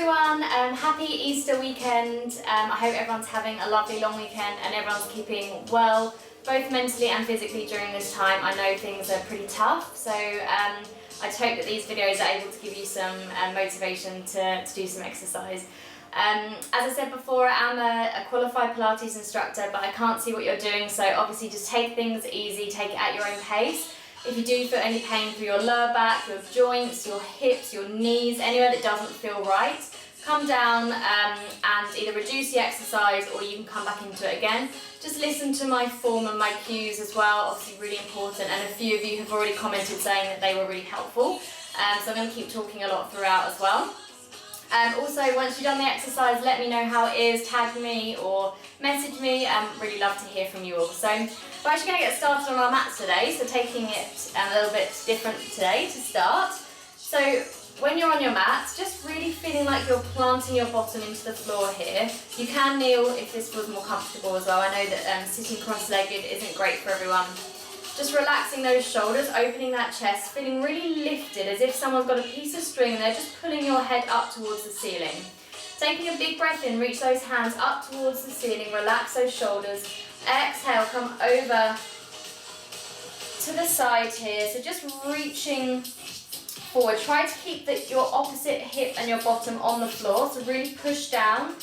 everyone, happy Easter weekend. I hope everyone's having a lovely long weekend and everyone's keeping well, both mentally and physically during this time. I know things are pretty tough, so I hope that these videos are able to give you some motivation to do some exercise. As I said before, I'm a qualified Pilates instructor, but I can't see what you're doing, so obviously just take things easy, take it at your own pace. If you do feel any pain through your lower back, your joints, your hips, your knees, anywhere that doesn't feel right, come down and either reduce the exercise or you can come back into it again. Just listen to my form and my cues as well, obviously really important, and a few of you have already commented saying that they were really helpful, so I'm going to keep talking a lot throughout as well. Also, once you've done the exercise, let me know how it is, tag me or message me. Really love to hear from you all. So we're actually going to get started on our mats today, so taking it a little bit different today to start. So when you're on your mat, just really feeling like you're planting your bottom into the floor here. You can kneel if this feels more comfortable as well. I know that sitting cross-legged isn't great for everyone. Just relaxing those shoulders, opening that chest, feeling really lifted as if someone's got a piece of string and they're just pulling your head up towards the ceiling. Taking a big breath in, reach those hands up towards the ceiling, relax those shoulders. Exhale, come over to the side here. So just reaching forward. Try to keep your opposite hip and your bottom on the floor. So really push down,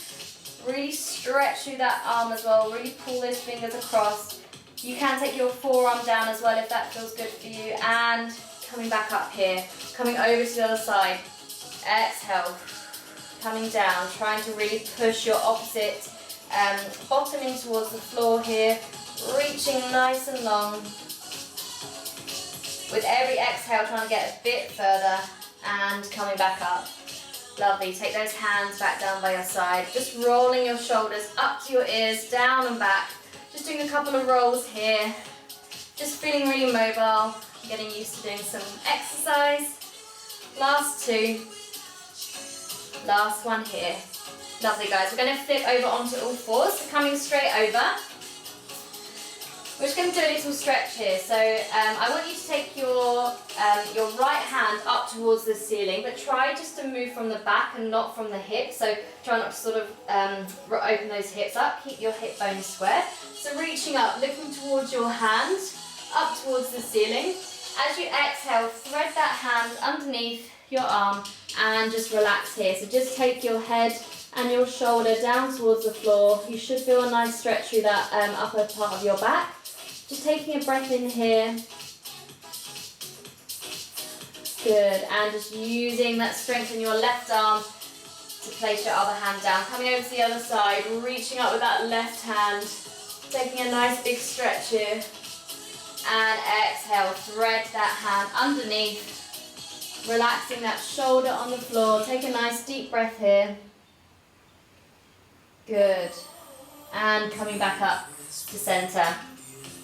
really stretch through that arm as well, really pull those fingers across. You can take your forearm down as well if that feels good for you, and coming back up here, coming over to the other side. Exhale, coming down, trying to really push your opposite bottom in towards the floor here, reaching nice and long. With every exhale, trying to get a bit further and coming back up. Lovely, take those hands back down by your side, just rolling your shoulders up to your ears, down and back. Just doing a couple of rolls here, just feeling really mobile, getting used to doing some exercise. Last two, last one here. Lovely guys, we're going to flip over onto all fours, so coming straight over. We're just going to do a little stretch here, so I want you to take your right hand up towards the ceiling, but try just to move from the back and not from the hip, so try not to sort of open those hips up, keep your hip bones square. So reaching up, looking towards your hand, up towards the ceiling. As you exhale, thread that hand underneath your arm and just relax here. So just take your head and your shoulder down towards the floor. You should feel a nice stretch through that upper part of your back. Just taking a breath in here. Good, and just using that strength in your left arm to place your other hand down. Coming over to the other side, reaching up with that left hand. Taking a nice big stretch here. And exhale, thread that hand underneath. Relaxing that shoulder on the floor. Take a nice deep breath here. Good. And coming back up to center.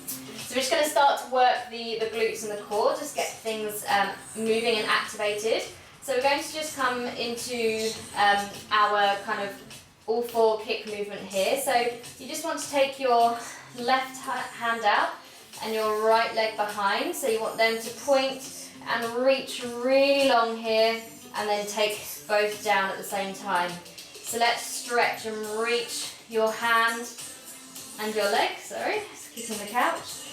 So we're just going to start to work the glutes and the core, just get things moving and activated. So we're going to just come into our kind of all four kick movement here. So you just want to take your left hand out and your right leg behind. So you want them to point and reach really long here and then take both down at the same time. So let's stretch and reach your hand and your leg, kicking the couch,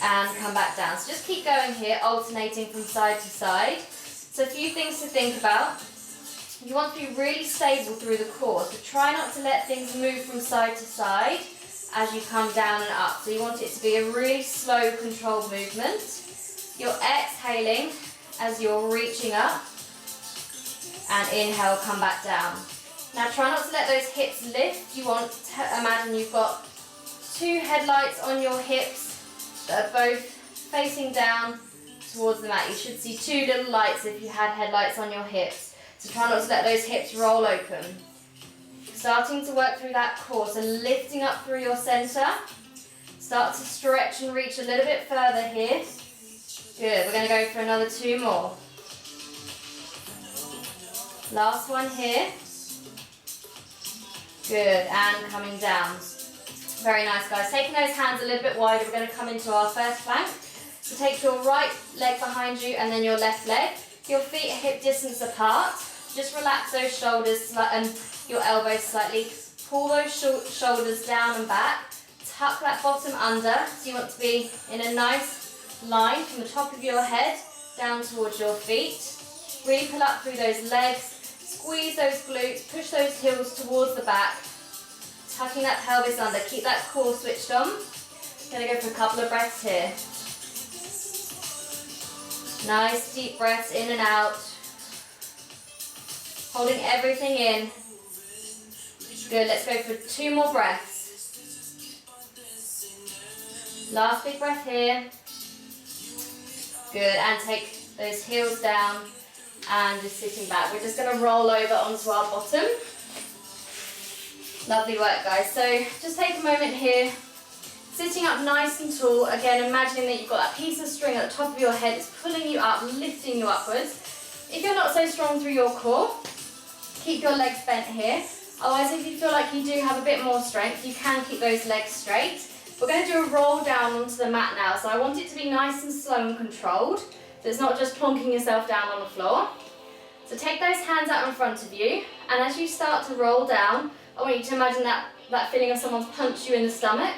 and come back down. So just keep going here, alternating from side to side. So a few things to think about. You want to be really stable through the core, so try not to let things move from side to side as you come down and up. So you want it to be a really slow, controlled movement. You're exhaling as you're reaching up, and inhale, come back down. Now try not to let those hips lift. You want to imagine you've got two headlights on your hips that are both facing down towards the mat. You should see two little lights if you had headlights on your hips. So try not to let those hips roll open. Starting to work through that core, so lifting up through your center. Start to stretch and reach a little bit further here. Good, we're going to go for another two more. Last one here. Good, and coming down. Very nice guys. Taking those hands a little bit wider, we're going to come into our first plank. So take your right leg behind you and then your left leg. Your feet are hip distance apart. Just relax those shoulders and your elbows slightly. Pull those shoulders down and back. Tuck that bottom under. So you want to be in a nice line from the top of your head down towards your feet. Really pull up through those legs. Squeeze those glutes. Push those heels towards the back. Tucking that pelvis under. Keep that core switched on. Going to go for a couple of breaths here. Nice deep breaths in and out. Holding everything in. Good, let's go for 2 more breaths. Last big breath here. Good, and take those heels down and just sitting back. We're just going to roll over onto our bottom. Lovely work, guys. So just take a moment here. Sitting up nice and tall. Again, imagining that you've got that piece of string at the top of your head. It's pulling you up, lifting you upwards. If you're not so strong through your core, keep your legs bent here. Otherwise, if you feel like you do have a bit more strength, you can keep those legs straight. We're going to do a roll down onto the mat now. So I want it to be nice and slow and controlled. So it's not just plonking yourself down on the floor. So take those hands out in front of you. And as you start to roll down, I want you to imagine that feeling of someone's punched you in the stomach.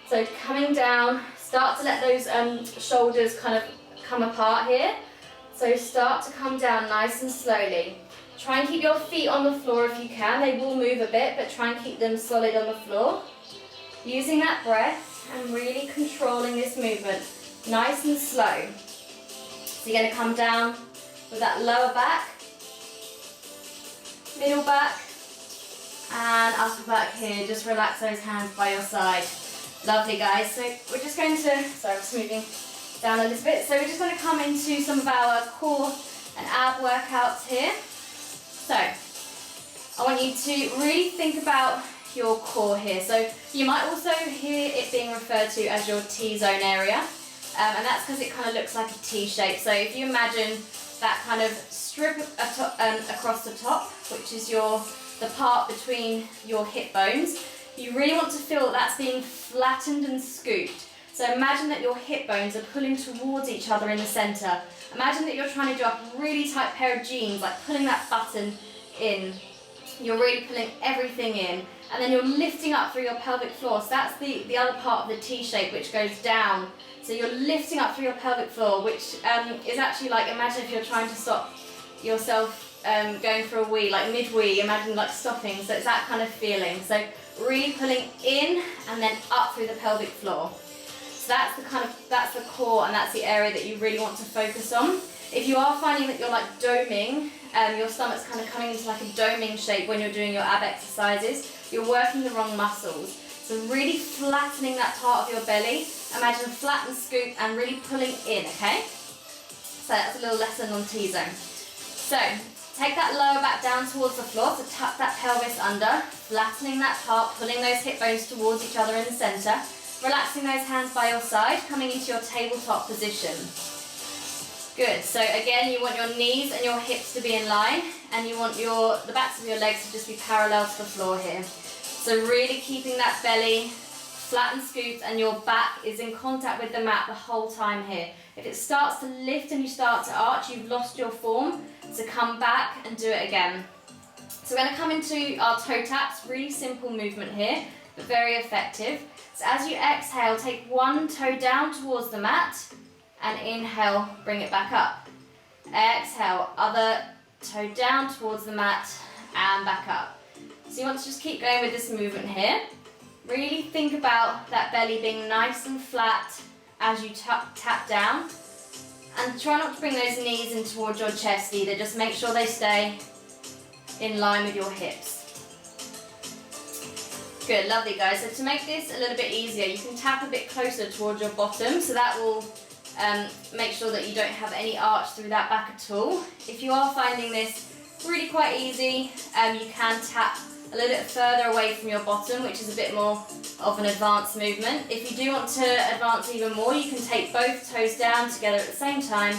So coming down, start to let those shoulders kind of come apart here. So start to come down nice and slowly. Try and keep your feet on the floor if you can. They will move a bit, but try and keep them solid on the floor. Using that breath and really controlling this movement, nice and slow. So you're going to come down with that lower back, middle back, and upper back here. Just relax those hands by your side. Lovely, guys. So we're just going to, sorry, I'm just moving down a little bit. So we're just going to come into some of our core and ab workouts here. So I want you to really think about your core here. So you might also hear it being referred to as your T-zone area. And that's because it kind of looks like a T shape. So if you imagine that kind of strip across the top, which is the part between your hip bones, you really want to feel that that's being flattened and scooped. So imagine that your hip bones are pulling towards each other in the center. Imagine that you're trying to do a really tight pair of jeans, like pulling that button in. You're really pulling everything in. And then you're lifting up through your pelvic floor. So that's the other part of the T shape, which goes down. So you're lifting up through your pelvic floor, which is actually like, imagine if you're trying to stop yourself going for a wee, like mid-wee, imagine like stopping. So it's that kind of feeling. So really pulling in and then up through the pelvic floor. So that's the core, and that's the area that you really want to focus on. If you are finding that you're like doming, your stomach's kind of coming into like a doming shape when you're doing your ab exercises, you're working the wrong muscles. So really flattening that part of your belly. Imagine a flat and scoop and really pulling in, okay? So that's a little lesson on T-zone. So take that lower back down towards the floor, so tuck that pelvis under, flattening that part, pulling those hip bones towards each other in the center. Relaxing those hands by your side, coming into your tabletop position. Good, so again, you want your knees and your hips to be in line, and you want the backs of your legs to just be parallel to the floor here. So really keeping that belly flat and scooped, and your back is in contact with the mat the whole time here. If it starts to lift and you start to arch, you've lost your form, so come back and do it again. So we're going to come into our toe taps, really simple movement here, but very effective. So as you exhale, take one toe down towards the mat, and inhale, bring it back up. Exhale, other toe down towards the mat, and back up. So you want to just keep going with this movement here. Really think about that belly being nice and flat as you tap down. And try not to bring those knees in towards your chest either, just make sure they stay in line with your hips. Good, lovely, guys. So to make this a little bit easier, you can tap a bit closer towards your bottom, so that will make sure that you don't have any arch through that back at all. If you are finding this really quite easy, you can tap a little bit further away from your bottom, which is a bit more of an advanced movement. If you do want to advance even more, you can take both toes down together at the same time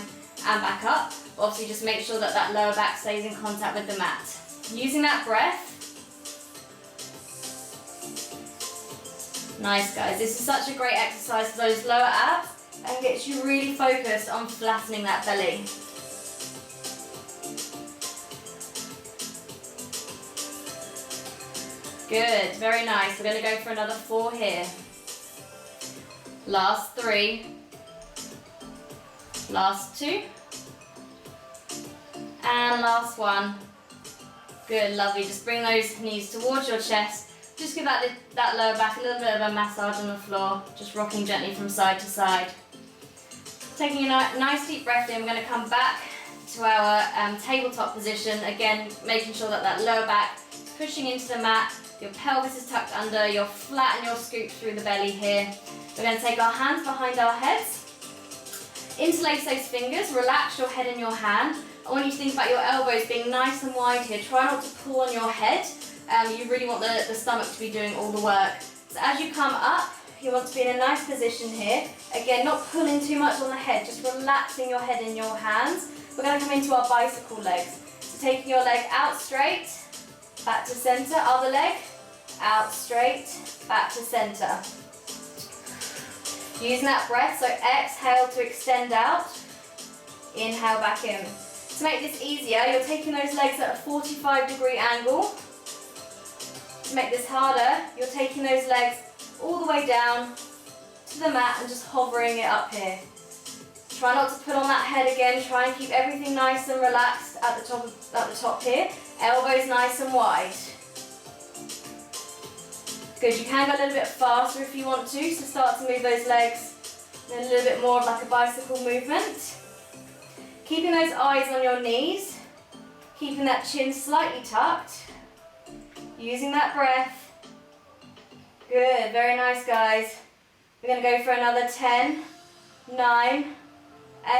and back up. But obviously just make sure that that lower back stays in contact with the mat. Using that breath. Nice, guys. This is such a great exercise for those lower abs and gets you really focused on flattening that belly. Good, very nice. We're going to go for another 4 here. Last 3. Last 2. And last 1. Good, lovely. Just bring those knees towards your chest. Just give that lower back a little bit of a massage on the floor. Just rocking gently from side to side. Taking a nice deep breath in, we're going to come back to our tabletop position. Again, making sure that lower back is pushing into the mat. Your pelvis is tucked under. You're flat and you're scooped through the belly here. We're going to take our hands behind our heads. Interlace those fingers. Relax your head in your hand. I want you to think about your elbows being nice and wide here. Try not to pull on your head. You really want the stomach to be doing all the work. So as you come up, you want to be in a nice position here. Again, not pulling too much on the head, just relaxing your head in your hands. We're going to come into our bicycle legs. So taking your leg out straight, back to center. Other leg, out straight, back to center. Using that breath, so exhale to extend out. Inhale back in. To make this easier, you're taking those legs at a 45-degree angle. To make this harder, you're taking those legs all the way down to the mat and just hovering it up here. Try not to put on that head again. Try and keep everything nice and relaxed at the top here. Elbows nice and wide. Good, you can go a little bit faster if you want to, so start to move those legs in a little bit more of like a bicycle movement. Keeping those eyes on your knees, keeping that chin slightly tucked, using that breath. Good, very nice guys. We're going to go for another 10, 9,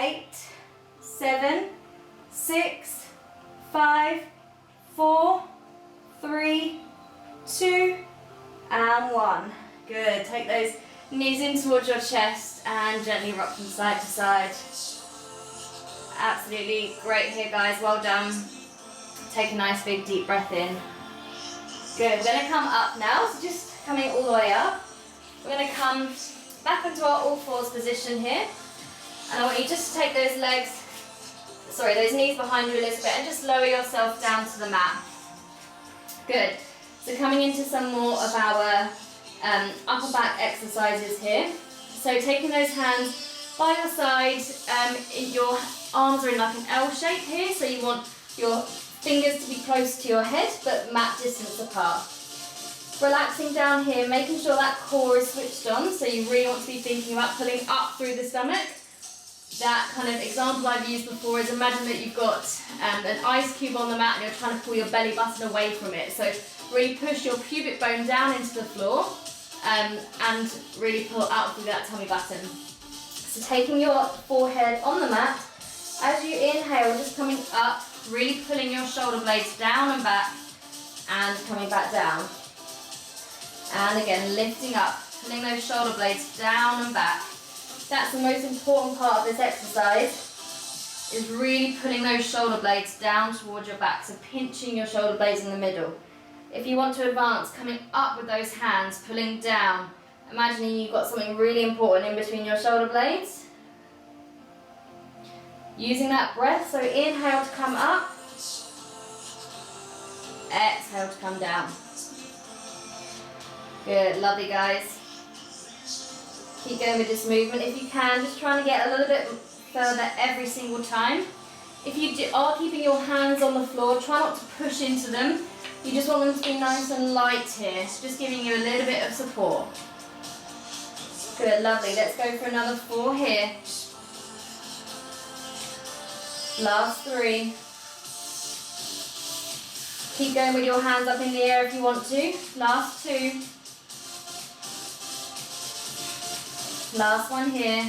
8, 7, 6, 5, 4, 3, 2, and 1. Good, take those knees in towards your chest and gently rock from side to side. Absolutely great here guys, well done. Take a nice big deep breath in. Good, we're going to come up now, so just coming all the way up. We're going to come back into our all fours position here. And I want you just to take those those knees behind you a little bit and just lower yourself down to the mat. Good. So coming into some more of our upper back exercises here. So taking those hands by your side, your arms are in like an L shape here, so you want your fingers to be close to your head but mat distance apart. Relaxing down here, making sure that core is switched on, so you really want to be thinking about pulling up through the stomach. That kind of example I've used before is imagine that you've got an ice cube on the mat and you're trying to pull your belly button away from it. So really push your pubic bone down into the floor and really pull out through that tummy button. So taking your forehead on the mat, as you inhale, just coming up, really pulling your shoulder blades down and back and coming back down. And again, lifting up, pulling those shoulder blades down and back. That's the most important part of this exercise, is really pulling those shoulder blades down towards your back, so pinching your shoulder blades in the middle. If you want to advance, coming up with those hands, pulling down, imagining you've got something really important in between your shoulder blades. Using that breath, so inhale to come up, exhale to come down. Good, lovely guys. Keep going with this movement. If you can, just trying to get a little bit further every single time. If you are keeping your hands on the floor, try not to push into them. You just want them to be nice and light here, just giving you a little bit of support. Good, lovely. Let's go for another 4 here. Last 3. Keep going with your hands up in the air if you want to. Last 2. Last one here.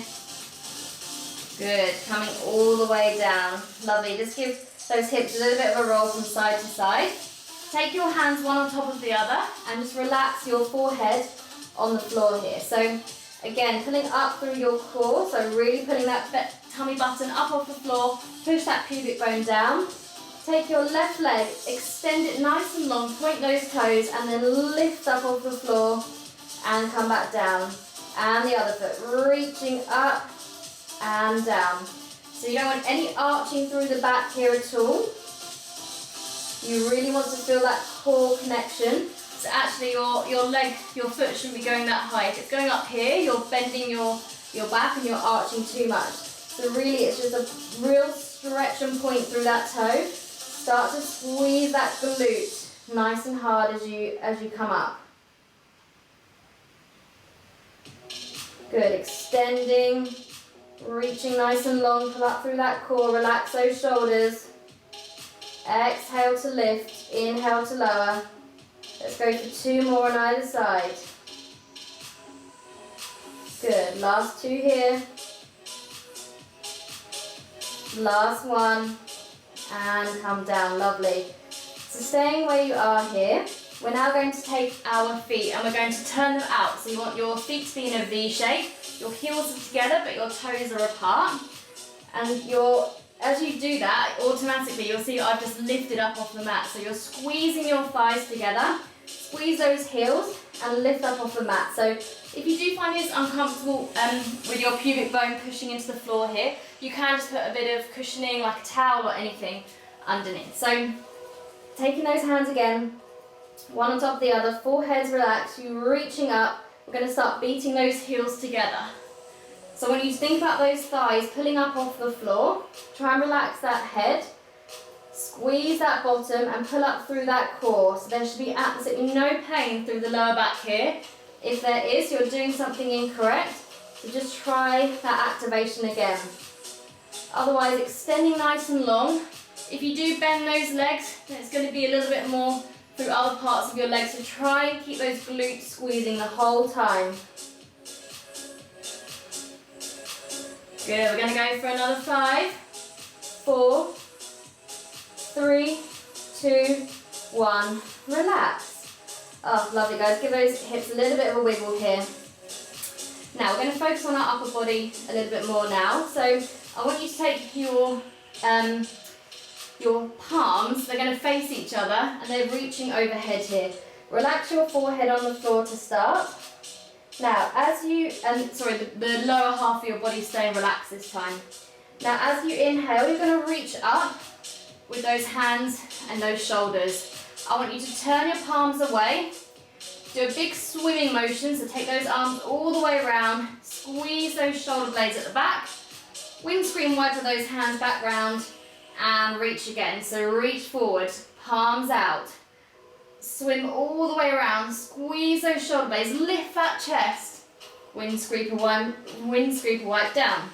Good, coming all the way down. Lovely, just give those hips a little bit of a roll from side to side. Take your hands one on top of the other and just relax your forehead on the floor here. So again, pulling up through your core, so really pulling that tummy button up off the floor, push that pubic bone down. Take your left leg, extend it nice and long, point those toes and then lift up off the floor and come back down. And the other foot, reaching up and down. So you don't want any arching through the back here at all. You really want want to feel that core connection. So actually your leg, your foot shouldn't be going that high. If it's going up here, you're bending your back and you're arching too much. So really it's just a real stretch and point through that toe. Start to squeeze that glute nice and hard as you come up. Good, extending, reaching nice and long, pull up through that core, relax those shoulders. Exhale to lift, inhale to lower. Let's go for 2 more on either side. Good, last 2 here. Last one, and come down, lovely. So staying where you are here, we're now going to take our feet and we're going to turn them out. So you want your feet to be in a V shape, your heels are together but your toes are apart. And as you do that, automatically you'll see I've just lifted up off the mat. So you're squeezing your thighs together, squeeze those heels and lift up off the mat. So if you do find this uncomfortable with your pubic bone pushing into the floor here, you can just put a bit of cushioning like a towel or anything underneath. So taking those hands again, one on top of the other, foreheads relaxed, you're reaching up, we're going to start beating those heels together. So when you think about those thighs pulling up off the floor, try and relax that head, squeeze that bottom and pull up through that core. So there should be absolutely no pain through the lower back here. If there is, you're doing something incorrect, so just try that activation again. Otherwise, extending nice and long. If you do bend those legs, then it's going to be a little bit more through other parts of your legs, so try and keep those glutes squeezing the whole time. Good, we're going to go for another 5, 4, 3, 2, 1, relax. Oh, lovely guys, give those hips a little bit of a wiggle here. Now we're going to focus on our upper body a little bit more now. So I want you to take your palms, they're going to face each other and they're reaching overhead here. Relax your forehead on the floor to start. Now as you, the lower half of your body staying relaxed this time. Now as you inhale, you're going to reach up with those hands and those shoulders. I want you to turn your palms away, do a big swimming motion, so take those arms all the way around, squeeze those shoulder blades at the back, windscreen wiper those hands back round, and reach again. So reach forward, palms out, swim all the way around, squeeze those shoulder blades, lift that chest, windscreeper wipe down.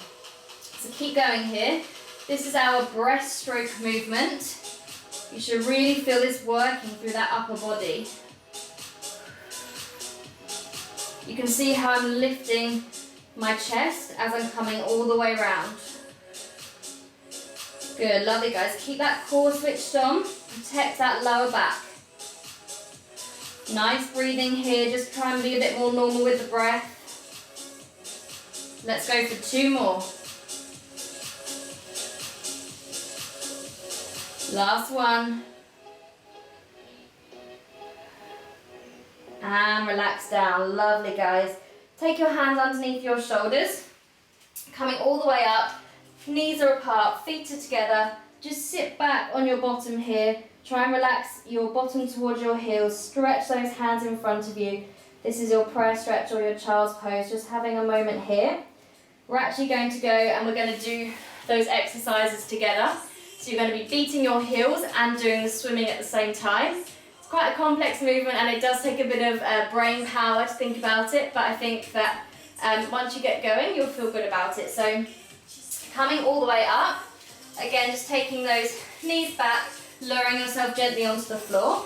So keep going here. This is our breaststroke movement. You should really feel this working through that upper body. You can see how I'm lifting my chest as I'm coming all the way around. Good, lovely guys. Keep that core switched on. Protect that lower back. Nice breathing here. Just try and be a bit more normal with the breath. Let's go for 2 more. Last one. And relax down. Lovely guys. Take your hands underneath your shoulders. Coming all the way up. Knees are apart, feet are together. Just sit back on your bottom here. Try and relax your bottom towards your heels. Stretch those hands in front of you. This is your prayer stretch or your child's pose. Just having a moment here. We're actually going to go and we're going to do those exercises together. So you're going to be beating your heels and doing the swimming at the same time. It's quite a complex movement and it does take a bit of brain power to think about it, but I think that once you get going, you'll feel good about it. So coming all the way up, again just taking those knees back, lowering yourself gently onto the floor.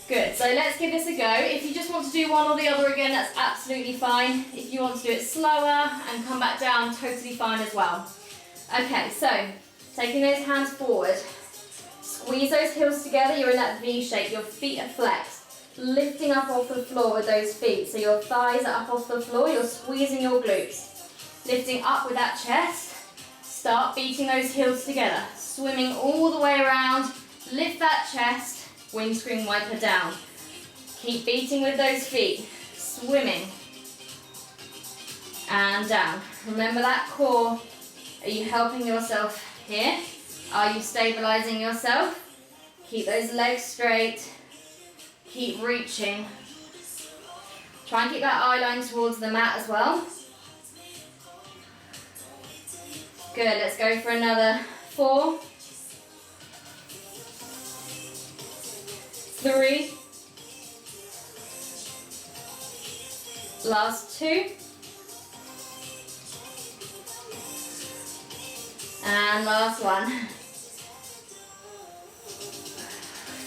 Good, so let's give this a go. If you just want to do one or the other again, that's absolutely fine. If you want to do it slower and come back down, totally fine as well. Okay, so taking those hands forward, squeeze those heels together, you're in that V shape, your feet are flexed, lifting up off the floor with those feet, so your thighs are up off the floor, you're squeezing your glutes. Lifting up with that chest, start beating those heels together, swimming all the way around, lift that chest, windscreen wiper down. Keep beating with those feet, swimming, and down. Remember that core. Are you helping yourself here? Are you stabilizing yourself? Keep those legs straight. Keep reaching. Try and keep that eye line towards the mat as well. Good, let's go for another 4, 3, last 2, and last 1.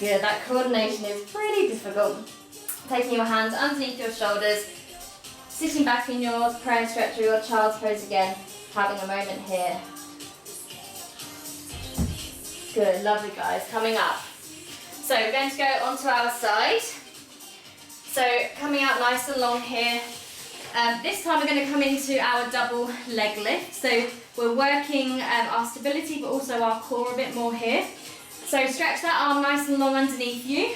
Good, that coordination is pretty difficult. Taking your hands underneath your shoulders, sitting back in your prayer stretch or your child's pose again, having a moment here. Good, lovely guys, coming up. So we're going to go onto our side. So coming out nice and long here. This time we're going to come into our double leg lift. So we're working our stability but also our core a bit more here. So stretch that arm nice and long underneath you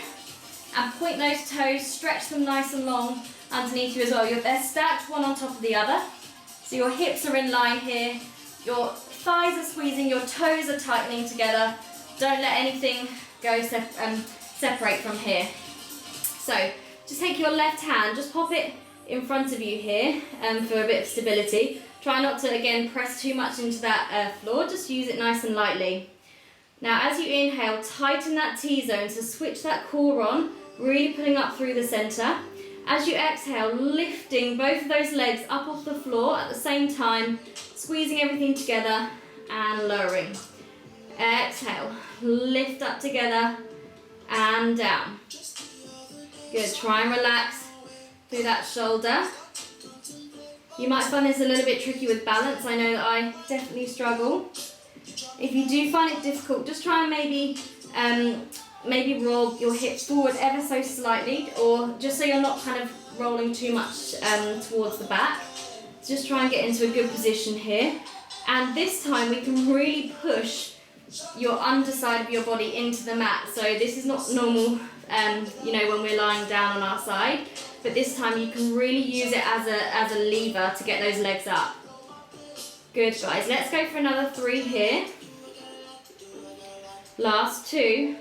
and point those toes, stretch them nice and long underneath you as well. They're stacked one on top of the other. So your hips are in line here, your thighs are squeezing, your toes are tightening together. Don't let anything go separate from here. So just take your left hand, just pop it in front of you here for a bit of stability. Try not to, again, press too much into that floor, just use it nice and lightly. Now as you inhale, tighten that T-zone, so switch that core on, really pulling up through the centre. As you exhale, lifting both of those legs up off the floor at the same time, squeezing everything together and lowering. Exhale, lift up together and down. Good, try and relax through that shoulder. You might find this a little bit tricky with balance. I know that I definitely struggle. If you do find it difficult, just try and maybe roll your hips forward ever so slightly, or just so you're not kind of rolling too much towards the back. Just try and get into a good position here. And this time we can really push your underside of your body into the mat. So this is not normal, you know, when we're lying down on our side, but this time you can really use it as a lever to get those legs up. Good guys, let's go for another 3 here. Last 2.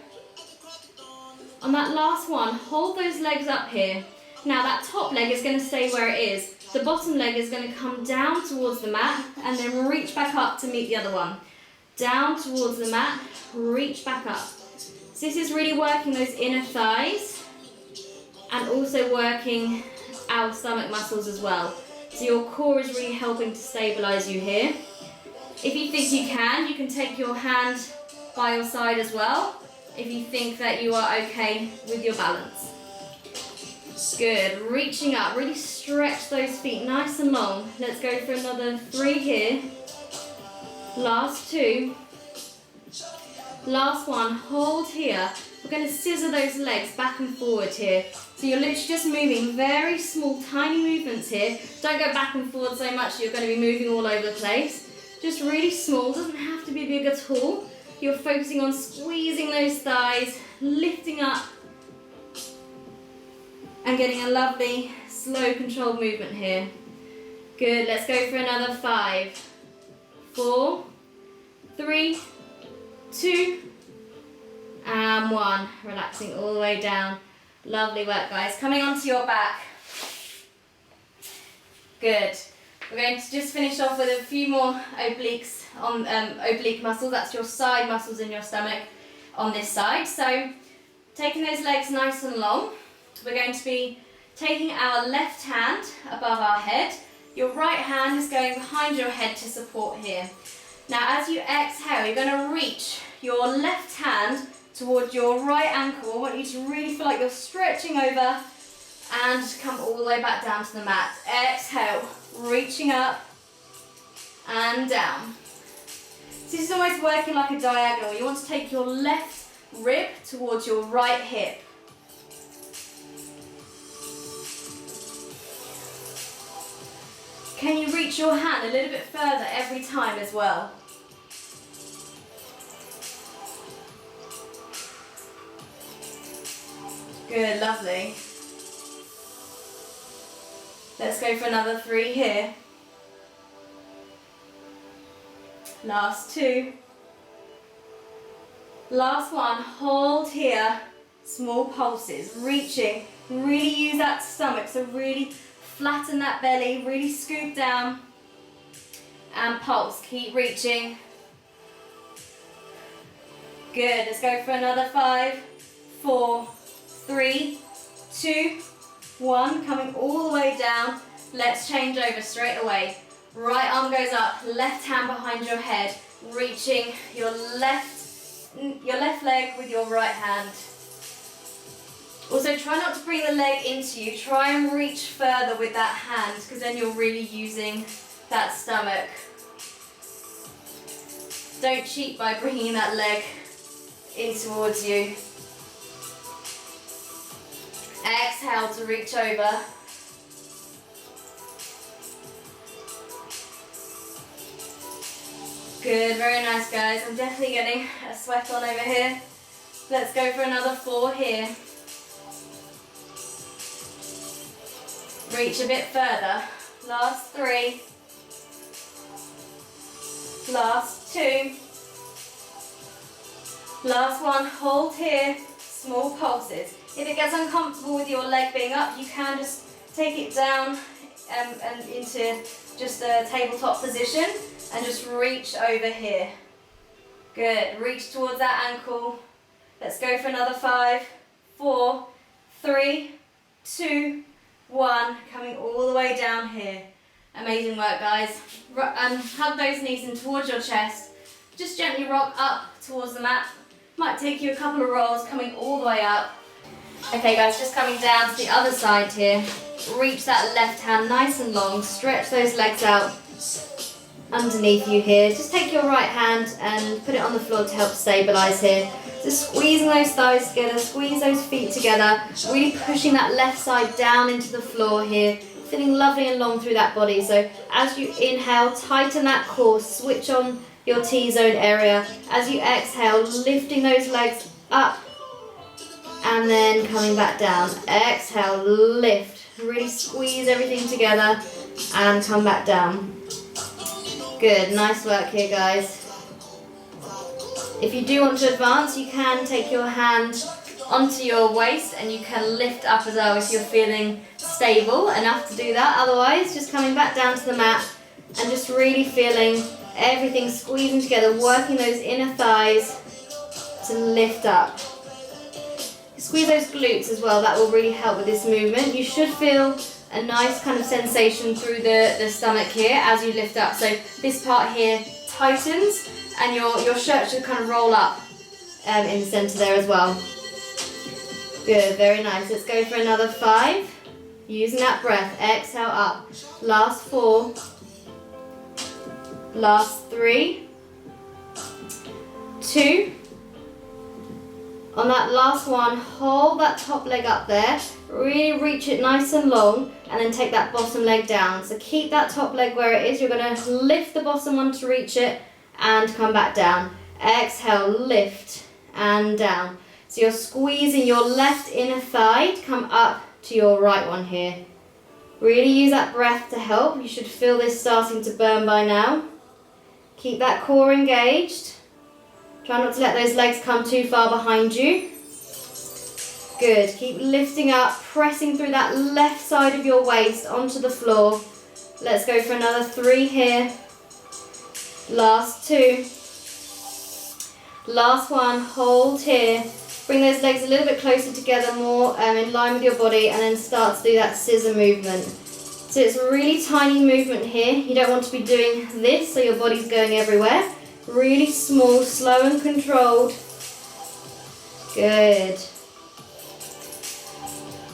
On that last one, hold those legs up here. Now that top leg is going to stay where it is. The bottom leg is going to come down towards the mat and then reach back up to meet the other one. Down towards the mat, reach back up. So this is really working those inner thighs and also working our stomach muscles as well. So your core is really helping to stabilize you here. If you think you can take your hand by your side as well, if you think that you are okay with your balance. Good, reaching up, really stretch those feet nice and long. Let's go for another 3 here. Last 2. Last one, hold here. We're going to scissor those legs back and forward here. So you're literally just moving very small, tiny movements here. Don't go back and forward so much, you're going to be moving all over the place. Just really small, doesn't have to be big at all. You're focusing on squeezing those thighs, lifting up, and getting a lovely, slow, controlled movement here. Good, let's go for another 5, 4, 3, 2, and 1. Relaxing all the way down. Lovely work, guys. Coming onto your back. Good. We're going to just finish off with a few more obliques on oblique muscles. That's your side muscles in your stomach on this side. So taking those legs nice and long, we're going to be taking our left hand above our head. Your right hand is going behind your head to support here. Now as you exhale, you're going to reach your left hand towards your right ankle. I want you to really feel like you're stretching over and come all the way back down to the mat. Exhale, reaching up and down. So this is almost working like a diagonal. You want to take your left rib towards your right hip. Can you reach your hand a little bit further every time as well? Good, lovely. Let's go for another 3 here. Last 2. Last one, hold here, small pulses, reaching, really use that stomach, so really flatten that belly, really scoop down, and pulse, keep reaching. Good, let's go for another 5, 4, 3, 2, 1, coming all the way down. Let's change over straight away. Right arm goes up, left hand behind your head, reaching your left leg with your right hand. Also try not to bring the leg into you, try and reach further with that hand because then you're really using that stomach. Don't cheat by bringing that leg in towards you. Exhale to reach over. Good, very nice guys. I'm definitely getting a sweat on over here. Let's go for another 4 here. Reach a bit further. Last 3. Last 2. Last one, hold here, small pulses. If it gets uncomfortable with your leg being up, you can just take it down and into just a tabletop position and just reach over here. Good, reach towards that ankle. Let's go for another 5, 4, 3, 2, 1, coming all the way down here. Amazing work guys. Hug those knees in towards your chest. Just gently rock up towards the mat. Might take you a couple of rolls, coming all the way up. Okay guys, just coming down to the other side here. Reach that left hand nice and long, stretch those legs out underneath you here. Just take your right hand and put it on the floor to help stabilize here. Just squeezing those thighs together, squeeze those feet together, really pushing that left side down into the floor here, feeling lovely and long through that body. So as you inhale, tighten that core, switch on your T-zone area. As you exhale, lifting those legs up and then coming back down. Exhale, lift, really squeeze everything together and come back down. Good, nice work here guys. If you do want to advance, you can take your hand onto your waist and you can lift up as well if you're feeling stable enough to do that. Otherwise, just coming back down to the mat and just really feeling everything squeezing together, working those inner thighs to lift up. Squeeze those glutes as well, that will really help with this movement. You should feel a nice kind of sensation through the stomach here as you lift up. So this part here tightens and your shirt should kind of roll up in the centre there as well. Good, very nice. Let's go for another 5. Using that breath, exhale up. Last 4. Last 3. 2. On that last one, hold that top leg up there. Really reach it nice and long and then take that bottom leg down. So keep that top leg where it is. You're going to lift the bottom one to reach it and come back down. Exhale, lift and down. So you're squeezing your left inner thigh to come up to your right one here. Really use that breath to help. You should feel this starting to burn by now. Keep that core engaged. Try not to let those legs come too far behind you. Good, keep lifting up, pressing through that left side of your waist onto the floor. Let's go for another 3 here. Last 2. Last one, hold here. Bring those legs a little bit closer together, more in line with your body, and then start to do that scissor movement. So it's a really tiny movement here. You don't want to be doing this so your body's going everywhere. Really small, slow and controlled. Good.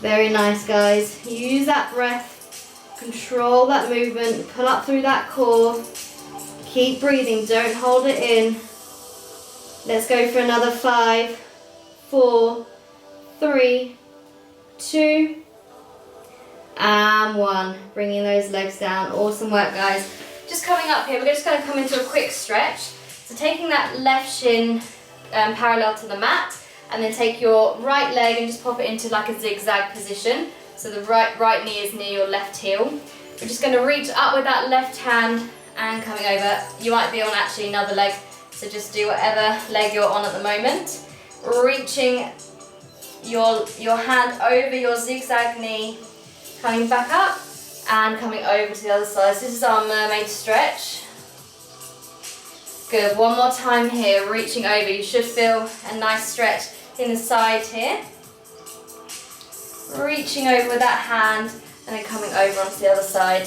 Very nice, guys. Use that breath. Control that movement. Pull up through that core. Keep breathing. Don't hold it in. Let's go for another 5, 4, 3, 2, and 1. Bringing those legs down. Awesome work, guys. Just coming up here, we're just going to come into a quick stretch. So taking that left shin parallel to the mat, and then take your right leg and just pop it into like a zigzag position. So the right knee is near your left heel. We're just going to reach up with that left hand and coming over. You might be on actually another leg, so So just do whatever leg you're on at the moment. Reaching your hand over your zigzag knee, coming back up and coming over to the other side. So this is our mermaid stretch. Good, one more time here, reaching over. You should feel a nice stretch in the side here. Reaching over with that hand and then coming over onto the other side.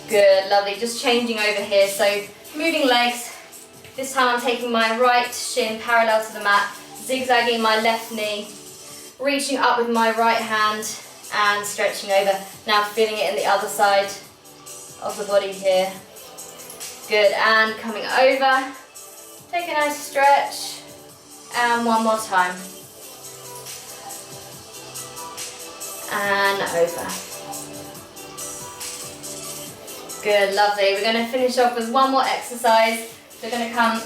Good, lovely. Just changing over here. So moving legs. This time I'm taking my right shin parallel to the mat, zigzagging my left knee, reaching up with my right hand and stretching over. Now feeling it in the other side of the body here. Good, and coming over. Take a nice stretch. And one more time. And over. Good, lovely. We're going to finish off with one more exercise. We're going to come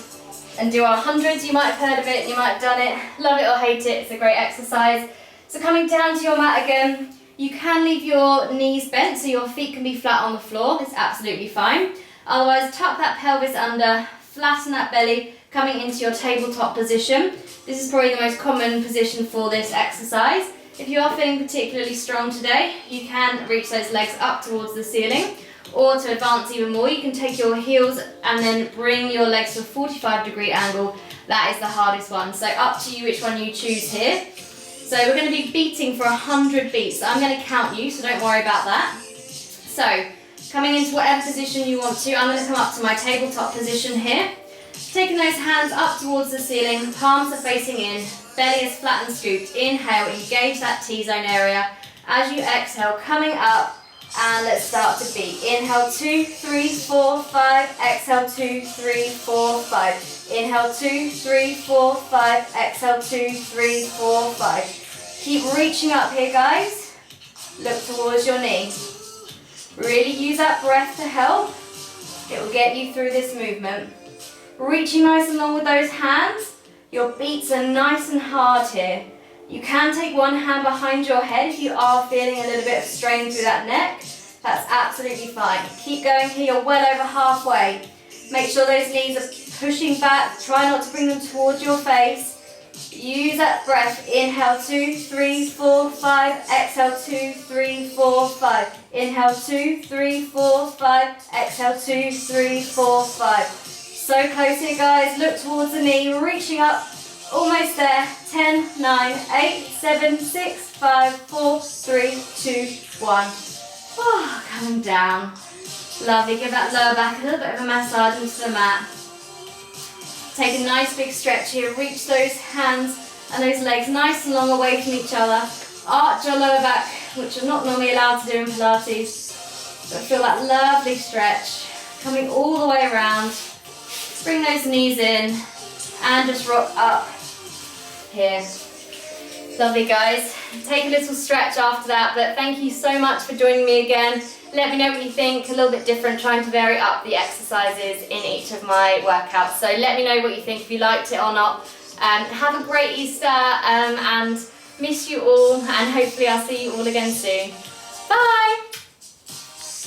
and do our hundreds. You might have heard of it, you might have done it. Love it or hate it, it's a great exercise. So coming down to your mat again, you can leave your knees bent so your feet can be flat on the floor. It's absolutely fine. Otherwise, tuck that pelvis under, flatten that belly, coming into your tabletop position. This is probably the most common position for this exercise. If you are feeling particularly strong today, you can reach those legs up towards the ceiling. Or to advance even more, you can take your heels and then bring your legs to a 45-degree angle. That is the hardest one. So up to you which one you choose here. So we're going to be beating for 100 beats. So I'm going to count you, so don't worry about that. So coming into whatever position you want to, I'm going to come up to my tabletop position here. Taking those hands up towards the ceiling, palms are facing in, belly is flat and scooped. Inhale, engage that T-zone area. As you exhale, coming up. And let's start to beat. Inhale 2, 3, 4, 5. Exhale 2, 3, 4, 5. Inhale 2, 3, 4, 5. Exhale 2, 3, 4, 5. Keep reaching up here, guys. Look towards your knee. Really use that breath to help. It will get you through this movement. Reaching nice and long with those hands. Your beats are nice and hard here. You can take one hand behind your head if you are feeling a little bit of strain through that neck. That's absolutely fine. Keep going here, you're well over halfway. Make sure those knees are pushing back. Try not to bring them towards your face. Use that breath. Inhale 2, 3, 4, 5. Exhale 2, 3, 4, 5. Inhale 2, 3, 4, 5. Exhale 2, 3, 4, 5. So close here, guys. Look towards the knee, reaching up. Almost there. 10, 9, 8, 7, 6, 5, 4, 3, 2, 1. Oh, coming down. Lovely. Give that lower back a little bit of a massage into the mat. Take a nice big stretch here. Reach those hands and those legs nice and long away from each other. Arch your lower back, which you're not normally allowed to do in Pilates. But feel that lovely stretch. Coming all the way around. Bring those knees in and just rock up. Here. Lovely, guys. Take a little stretch after that, but thank you so much for joining me again. Let me know what you think. A little bit different, trying to vary up the exercises in each of my workouts. So let me know what you think, if you liked it or not. Have a great Easter and miss you all, and hopefully I'll see you all again soon. Bye!